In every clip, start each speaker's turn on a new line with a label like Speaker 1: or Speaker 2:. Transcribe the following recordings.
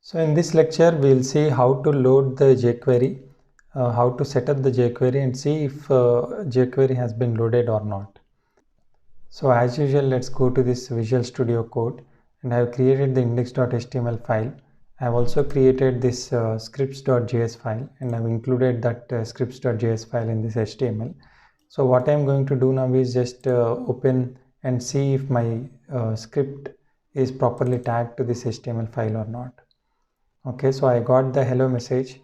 Speaker 1: So in this lecture, we'll see how to load the jQuery, how to set up the jQuery and see if jQuery has been loaded or not. So as usual, let's go to this Visual Studio Code, and I have created the index.html file. I have also created this scripts.js file, and I've included that scripts.js file in this HTML. So what I'm going to do now is just open and see if my script is properly tagged to this HTML file or not. Okay, so I got the hello message.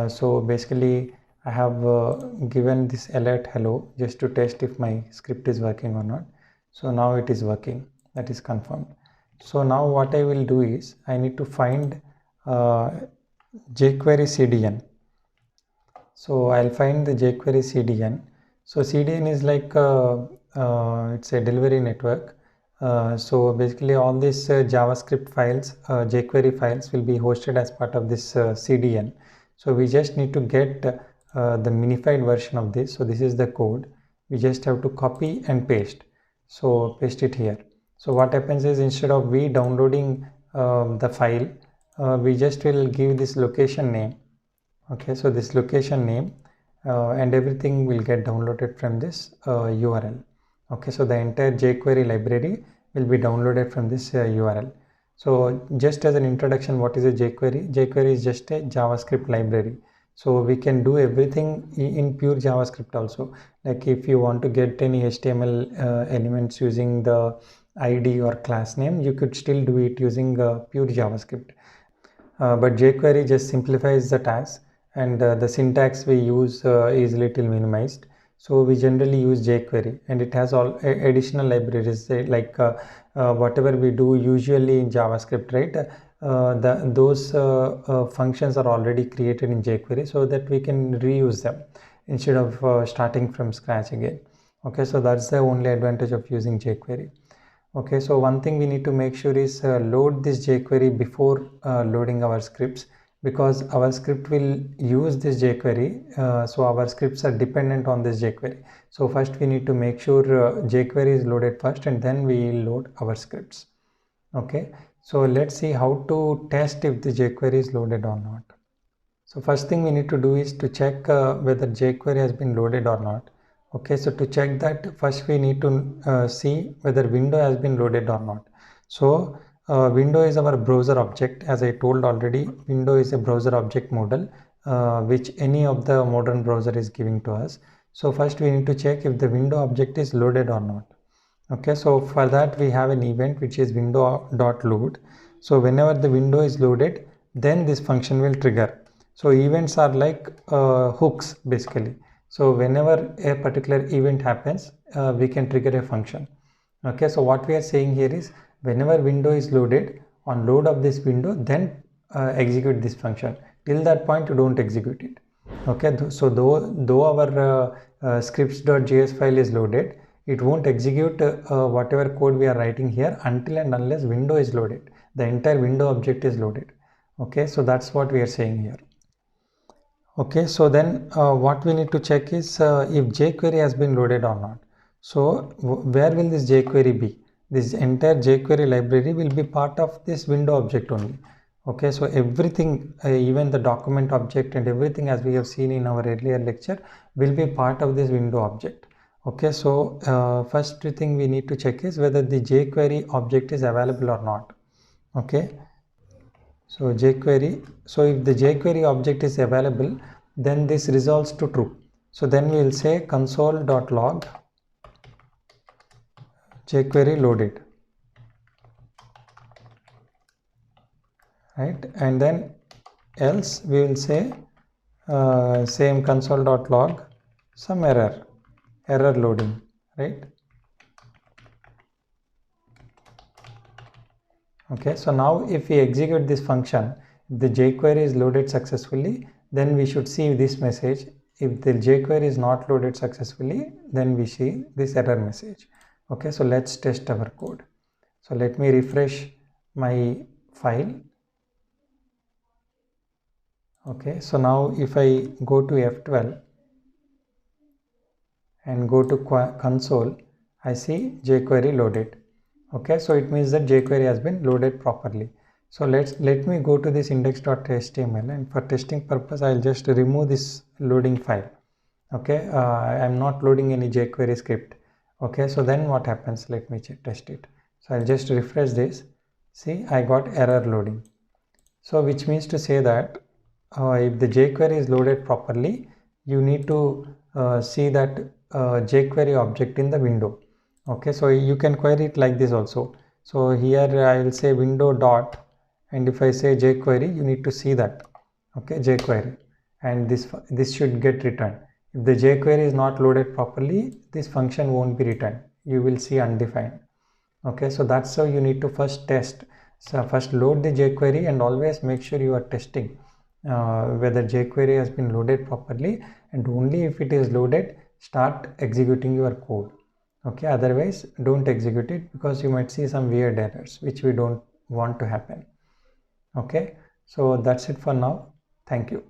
Speaker 1: So basically I have given this alert hello just to test if my script is working or not. So now it is working, that is confirmed. So now what I will do is I need to find jQuery CDN. So I'll find the jQuery CDN. So CDN is like it's a delivery network. So basically all these JavaScript files, jQuery files will be hosted as part of this CDN. So we just need to get the minified version of this. So this is the code. We just have to copy and paste. So paste it here. So what happens is instead of we downloading the file, we just will give this location name. Okay, so this location name and everything will get downloaded from this URL. Okay, so the entire jQuery library will be downloaded from this URL. So just as an introduction, what is a jQuery? jQuery is just a JavaScript library. So we can do everything in pure JavaScript also. Like if you want to get any HTML elements using the ID or class name, you could still do it using pure JavaScript. But jQuery just simplifies the task, and the syntax we use is little minimized. So we generally use jQuery, and it has all additional libraries like whatever we do usually in JavaScript, right? Those functions are already created in jQuery, so that we can reuse them instead of starting from scratch again. Okay, so that's the only advantage of using jQuery. Okay, so one thing we need to make sure is load this jQuery before loading our scripts, because our script will use this jQuery. So our scripts are dependent on this jQuery. So first we need to make sure jQuery is loaded first, and then we load our scripts. Okay, so let's see how to test if the jQuery is loaded or not. So first thing we need to do is to check whether jQuery has been loaded or not. Okay, so to check that, first we need to see whether window has been loaded or not. So window is our browser object. As I told already, window is a browser object model which any of the modern browser is giving to us. So first we need to check if the window object is loaded or not. Okay, so for that we have an event which is window.load. So whenever the window is loaded, then this function will trigger. So events are like hooks basically. So whenever a particular event happens, we can trigger a function. Okay, so what we are saying here is whenever window is loaded, on load of this window, then execute this function. Till that point you don't execute it. Okay, so though our scripts.js file is loaded, it won't execute whatever code we are writing here until and unless window is loaded. The entire window object is loaded. Okay, so that's what we are saying here. Okay, so then what we need to check is if jQuery has been loaded or not. So where will this jQuery be? This entire jQuery library will be part of this window object only. Okay, so everything, even the document object and everything, as we have seen in our earlier lecture, will be part of this window object. Okay, so first thing we need to check is whether the jQuery object is available or not. Okay, so jQuery, so if the jQuery object is available, then this resolves to true. So then we will say console.log jQuery loaded, right? And then else we will say same console.log some error loading, right? Okay, so now if we execute this function, if the jQuery is loaded successfully, then we should see this message. If the jQuery is not loaded successfully, then we see this error message. Okay, so let's test our code. So let me refresh my file. Okay, so now if I go to F12 and go to console, I see jQuery loaded. Okay, so it means that jQuery has been loaded properly. So let me go to this index.html, and for testing purpose I'll just remove this loading file. Okay, I'm not loading any jQuery script. Okay, so then what happens? Let me test it. So I'll just refresh this. See, I got error loading. So which means to say that if the jQuery is loaded properly, you need to see that jQuery object in the window. Okay, so you can query it like this also. So here I will say window dot, and if I say jQuery, you need to see that. Okay, jQuery, and this should get returned. If the jQuery is not loaded properly, this function won't be returned. You will see undefined. Okay, so that's how you need to first test. So first load the jQuery, and always make sure you are testing whether jQuery has been loaded properly, and only if it is loaded, start executing your code. Okay, otherwise don't execute it, because you might see some weird errors which we don't want to happen. Okay, so that's it for now. Thank you.